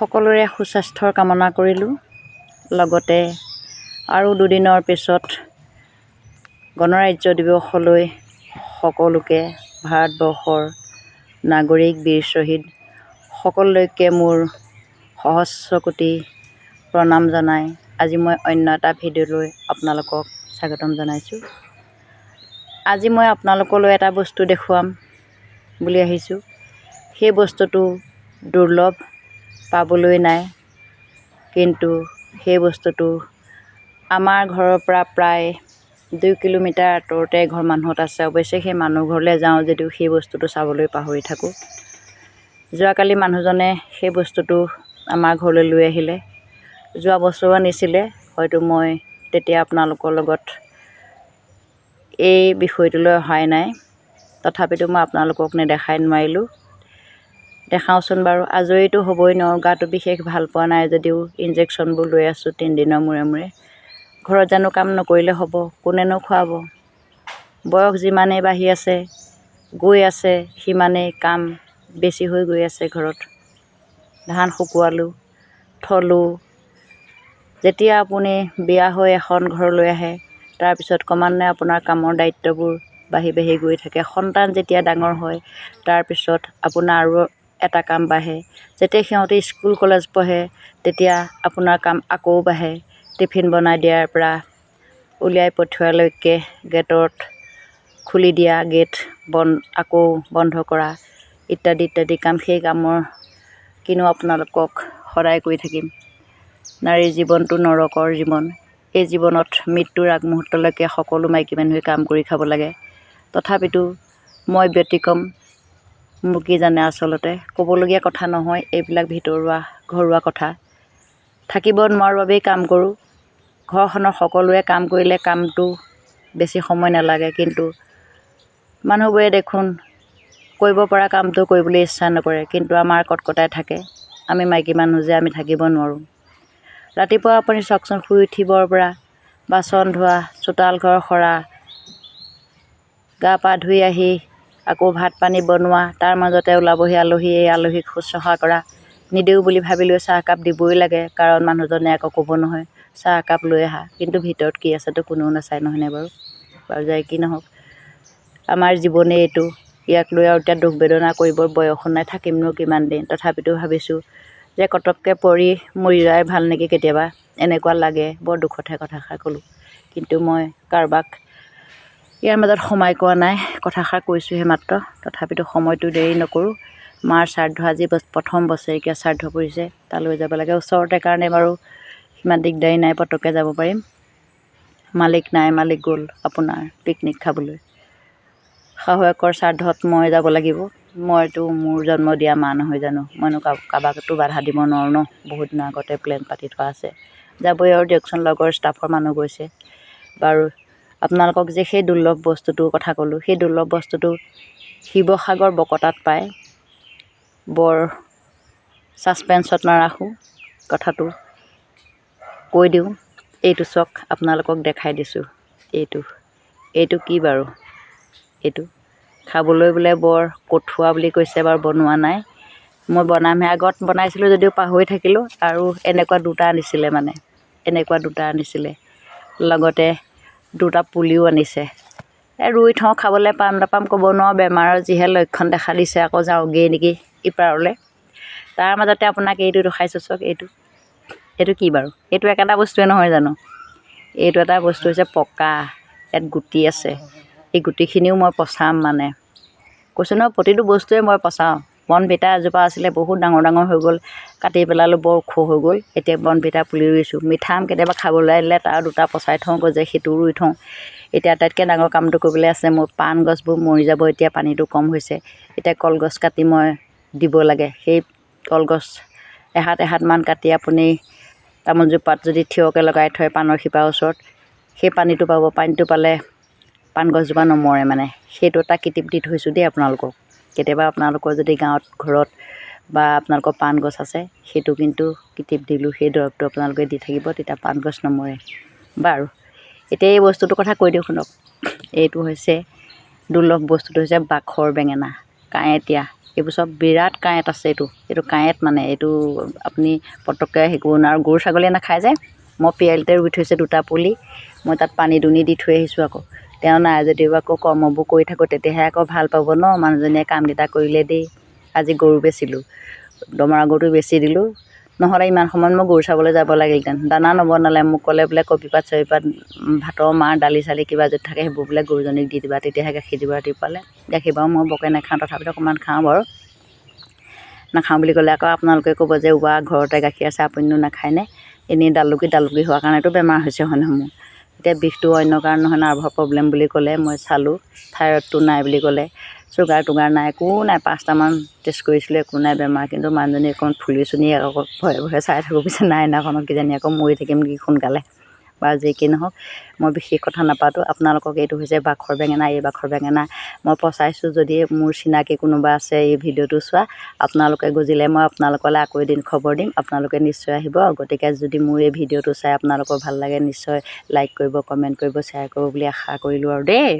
সকলোৰে সুস্বাস্থ্যৰ কামনা কৰিলোঁ। লগতে আৰু দুদিনৰ পিছত গণৰাজ্য দিৱসলৈ সকলোকে ভাৰতবৰ্ষৰ নাগৰিক বীৰ শ্বহীদ সকলোলৈকে মোৰ সহস্ৰ কোটি প্ৰণাম জনাই আজি মই অন্য এটা ভিডিঅ'লৈ আপোনালোকক স্বাগতম জনাইছোঁ। আজি মই আপোনালোকলৈ এটা বস্তু দেখুৱাম বুলি আহিছোঁ। সেই বস্তুটো দুৰ্লভ, পাবলৈ নাই, কিন্তু সেই বস্তুটো আমাৰ ঘৰৰ পৰা প্ৰায় 2 কিলোমিটাৰ আঁতৰতে ঘৰ মানুহত আছে। অৱশ্যে সেই মানুহ ঘৰলৈ যাওঁ যদিও সেই বস্তুটো চাবলৈ পাহৰি থাকোঁ। যোৱাকালি মানুহজনে সেই বস্তুটো আমাৰ ঘৰলৈ লৈ আহিলে। যোৱা বছৰো আনিছিলে, হয়তো মই তেতিয়া আপোনালোকৰ লগত এই বিষয়টোলৈ অহাই নাই, তথাপিতো মই আপোনালোকক নেদেখাই নোৱাৰিলোঁ। দেখাওঁচোন বাৰু। আজৰিতো হ'বই নোৱাৰোঁ, গাটো বিশেষ ভাল পোৱা নাই যদিও ইনজেকশ্যনবোৰ লৈ আছোঁ 3 দিনৰ মূৰে মূৰে। ঘৰত জানো কাম নকৰিলে হ'ব? কোনেনো খুৱাব? বয়স যিমানেই বাঢ়ি আছে গৈ আছে সিমানেই কাম বেছি হৈ গৈ আছে ঘৰত। ধান শুকুৱালোঁ, থলোঁ। যেতিয়া আপুনি বিয়া হৈ এখন ঘৰলৈ আহে, তাৰপিছত ক্ৰমান্বয়ে আপোনাৰ কামৰ দায়িত্ববোৰ বাঢ়ি বাঢ়ি গৈ থাকে। সন্তান যেতিয়া ডাঙৰ হয়, তাৰপিছত আপোনাৰ আৰু এটা কাম বাঢ়ে। যেতিয়া সিহঁতে স্কুল কলেজ পঢ়ে, তেতিয়া আপোনাৰ কাম আকৌ বাঢ়ে। টিফিন বনাই দিয়াৰ পৰা উলিয়াই পঠিওৱালৈকে, গেটত খুলি দিয়া, গেট আকৌ বন্ধ কৰা ইত্যাদি ইত্যাদি কাম। সেই কামৰ কিনো আপোনালোকক সদায় কৰি থাকিম। নাৰীৰ জীৱনটো নৰকৰ জীৱন। এই জীৱনত মৃত্যুৰ আগমুহূৰ্তলৈকে সকলো মাইকী মানুহে কাম কৰি খাব লাগে। তথাপিতো মই ব্যতিক্ৰম। মোৰ কি জানে, আচলতে ক'বলগীয়া কথা নহয়, এইবিলাক ভিতৰুৱা ঘৰুৱা কথা। থাকিব নোৱাৰোঁ বাবেই কাম কৰোঁ। ঘৰখনৰ সকলোৱে কাম কৰিলে কামটো বেছি সময় নালাগে, কিন্তু মানুহবোৰে দেখোন কৰিব পৰা কামটো কৰিবলৈ ইচ্ছা নকৰে, কিন্তু আমাৰ কটকটাই থাকে। আমি মাইকী মানুহ যে আমি থাকিব নোৱাৰোঁ। ৰাতিপুৱা আপুনি চাওকচোন, শুই উঠিবৰ পৰা বাচন ধোৱা, চোতাল ঘৰ সৰা, গা পা ধুই আহি আকৌ ভাত পানী বনোৱা, তাৰ মাজতে ওলাবহি আলহী, এই আলহীক শুশ্ৰূষা কৰা। নিদিওঁ বুলি ভাবিলেও চাহ একাপ দিবই লাগে, কাৰণ মানুহজনে আকৌ ক'ব নহয় চাহ একাপ লৈ আহা, কিন্তু ভিতৰত কি আছেতো কোনেও নাচায়, নহয়নে বাৰু? বাৰু যায় কি নহওক, আমাৰ জীৱনেই এইটো। ইয়াক লৈ আৰু এতিয়া দুখ বেদনা কৰিবৰ বয়সো নাই, থাকিমনো কিমান দিন। তথাপিতো ভাবিছোঁ যে কটককৈ পৰি মৰি যোৱাই ভাল নেকি কেতিয়াবা, এনেকুৱা লাগে। বৰ দুখতহে কথাষাৰ ক'লোঁ, কিন্তু মই কাৰোবাক ইয়াৰ মাজত সোমাই কোৱা নাই, কথাষাৰ কৈছোঁহে মাত্ৰ। তথাপিতো সময়টো দেৰি নকৰোঁ। মাৰ শ্ৰাদ্ধ আজি প্ৰথম বছৰেকীয়া শ্ৰাদ্ধ পৰিছে, তালৈ যাব লাগে। ওচৰতে কাৰণে বাৰু সিমান দিগদাৰী নাই, পটককৈ যাব পাৰিম। মালিক নাই, মালিক গ'ল আপোনাৰ পিকনিক খাবলৈ। শাহুৱেকৰ শ্ৰাদ্ধত মই যাব লাগিব। মইতো মোৰ জন্ম দিয়া মা নহয় জানো, মইনো কাৰোবাকতো বাধা দিব নোৱাৰোঁ ন। বহুত দিনৰ আগতে প্লেন পাতি থোৱা আছে, যাবই আৰু দিয়কচোন। লগৰ ষ্টাফৰ মানুহ গৈছে। বাৰু, আপোনালোকক যে সেই দুৰ্লভ বস্তুটোৰ কথা ক'লোঁ, সেই দুৰ্লভ বস্তুটো শিৱসাগৰ বকতাত পায়। বৰ ছাছপেঞ্চত নাৰাখোঁ, কথাটো কৈ দিওঁ। এইটো চাওক, আপোনালোকক দেখাই দিছোঁ। এইটো কি বাৰু? এইটো খাবলৈ বোলে বৰ কঠুৱা বুলি কৈছে, বাৰু বনোৱা নাই। মই বনামহে। আগত বনাইছিলোঁ যদিও পাহৰি থাকিলোঁ। আৰু এনেকুৱা দুটা আনিছিলে, লগতে দুটা পুলিও আনিছে। ৰুই থওঁ, খাবলৈ পাম নাপাম ক'ব নোৱাৰোঁ। বেমাৰৰ যিহে লক্ষণ দেখা দিছে, আকৌ যাওঁগৈ নেকি ইপাৰলৈ। তাৰ মাজতে আপোনাক এইটো দেখাইছোঁ চাওক। এইটো কি বাৰু? এইটো একেটা বস্তুৱে নহয় জানো? এইটো এটা বস্তু হৈছে পকা, ইয়াত গুটি আছে। এই গুটিখিনিও মই পচাম, মানে কৈছোঁ নহয়, প্ৰতিটো বস্তুৱে মই পচাওঁ। বনভিটা এজোপা আছিলে, বহুত ডাঙৰ ডাঙৰ হৈ গ'ল, কাটি পেলালোঁ, বৰ ওখ হৈ গ'ল। এতিয়া বনভিটা পুলি ৰুইছোঁ। মিঠা আম কেতিয়াবা খাবলৈ আহিলে তাৰ দুটা পচাই থওঁ, গজে সেইটোও ৰুই থওঁ। এতিয়া আটাইতকৈ ডাঙৰ কামটো কৰিবলৈ আছে মোৰ। পাণ গছবোৰ মৰি যাব, এতিয়া পানীটো কম হৈছে। এতিয়া কলগছ কাটি মই দিব লাগে। সেই কলগছ এহাতমান কাটি আপুনি তামোলজোপাত যদি থিয়কৈ লগাই থয় পাণৰ শিপাৰ ওচৰত, সেই পানীটো পাব। পানীটো পালে পাণ গছজোপা নমৰে, মানে সেইটো এটা কিটিপ দি থৈছোঁ দেই আপোনালোকক। কেতিয়াবা আপোনালোকৰ যদি গাঁৱত ঘৰত বা আপোনালোকৰ পাণ গছ আছে, সেইটো কিন্তু কিটিপ দিলোঁ, সেই দৰৱটো আপোনালোকে দি থাকিব, তেতিয়া পাণ গছ নমৰে। বাৰু, এতিয়া এই বস্তুটোৰ কথা কৈ দিওঁ শুনক। এইটো হৈছে দুৰ্লভ বস্তুটো হৈছে বাখৰ বেঙেনা, কাঁইটীয়া। এইবোৰ চব বিৰাট কাঁইট আছে। এইটো কাঁইট মানে এইটো আপুনি পটককৈ হেৰি কৰিব নোৱাৰে। আৰু গৰু ছাগলীয়ে নাখায় যে মই পিৰালিতে ৰুই থৈছে 2টা পুলি। মই তাত পানী দুনি দি থৈ আহিছোঁ। আকৌ তেওঁ নাই যদিও আকৌ কৰ্মবোৰ কৰি থাকোঁ, তেতিয়াহে আকৌ ভাল পাব ন মানুহজনীয়ে কামকেইটা কৰিলে দেই। আজি গৰু বেচিলোঁ, দমৰা গৰুটো বেচি দিলোঁ, নহ'লে ইমান সময়ত মই গৰু চাবলৈ যাব লাগিলহেঁতেন। দানা নবনালে মোক ক'লে বোলে কবিপাত চবিপাত ভাতৰ মাৰ দালি চালি কিবা যদি থাকে সেইবোৰ বোলে গৰুজনীক দি দিবা, তেতিয়াহে গাখীৰ দিব ৰাতিপুৱালে। গাখীৰ বাৰু মই বৰকৈ নাখাওঁ, তথাপিতো অকণমান খাওঁ বাৰু। নাখাওঁ বুলি ক'লে আকৌ আপোনালোকে ক'ব যে উৱা ঘৰতে গাখীৰ আছে আপুনিনো নাখায়নে। এনেই দালুকি হোৱাৰ কাৰণেতো বেমাৰ হৈছে হয় নহয় মোৰ। এতিয়া বিষটো অন্য কাৰণ নহয়, নাৰ্ভৰ প্ৰব্লেম বুলি ক'লে। মই চালোঁ থাইৰয়ডটো নাই বুলি ক'লে, চুগাৰ টুগাৰ নাই, একো নাই। 5টামান টেষ্ট কৰিছিলোঁ, একো নাই বেমাৰ। কিন্তু মানুহজনী অকণ ফুলি চুনি আকৌ ভয়ে চাই থাকোঁ, পিছে নাই নাইখনত কিজানি আকৌ মৰি থাকিম নেকি সোনকালে। বাৰু যি কি নহওক মই বিশেষ কথা নাপাতোঁ। আপোনালোকক এইটো হৈছে বাখৰ বেঙেনা। এই বাখৰ বেঙেনা মই পচাইছোঁ। যদি মোৰ চিনাকি কোনোবা আছে এই ভিডিঅ'টো চোৱা, আপোনালোকে গজিলে মই আপোনালোকলৈ আকৌ এদিন খবৰ দিম, আপোনালোকে নিশ্চয় আহিব। গতিকে যদি মোৰ এই ভিডিঅ'টো চাই আপোনালোকৰ ভাল লাগে, নিশ্চয় লাইক কৰিব, কমেণ্ট কৰিব, শ্বেয়াৰ কৰিব বুলি আশা কৰিলোঁ আৰু দেই।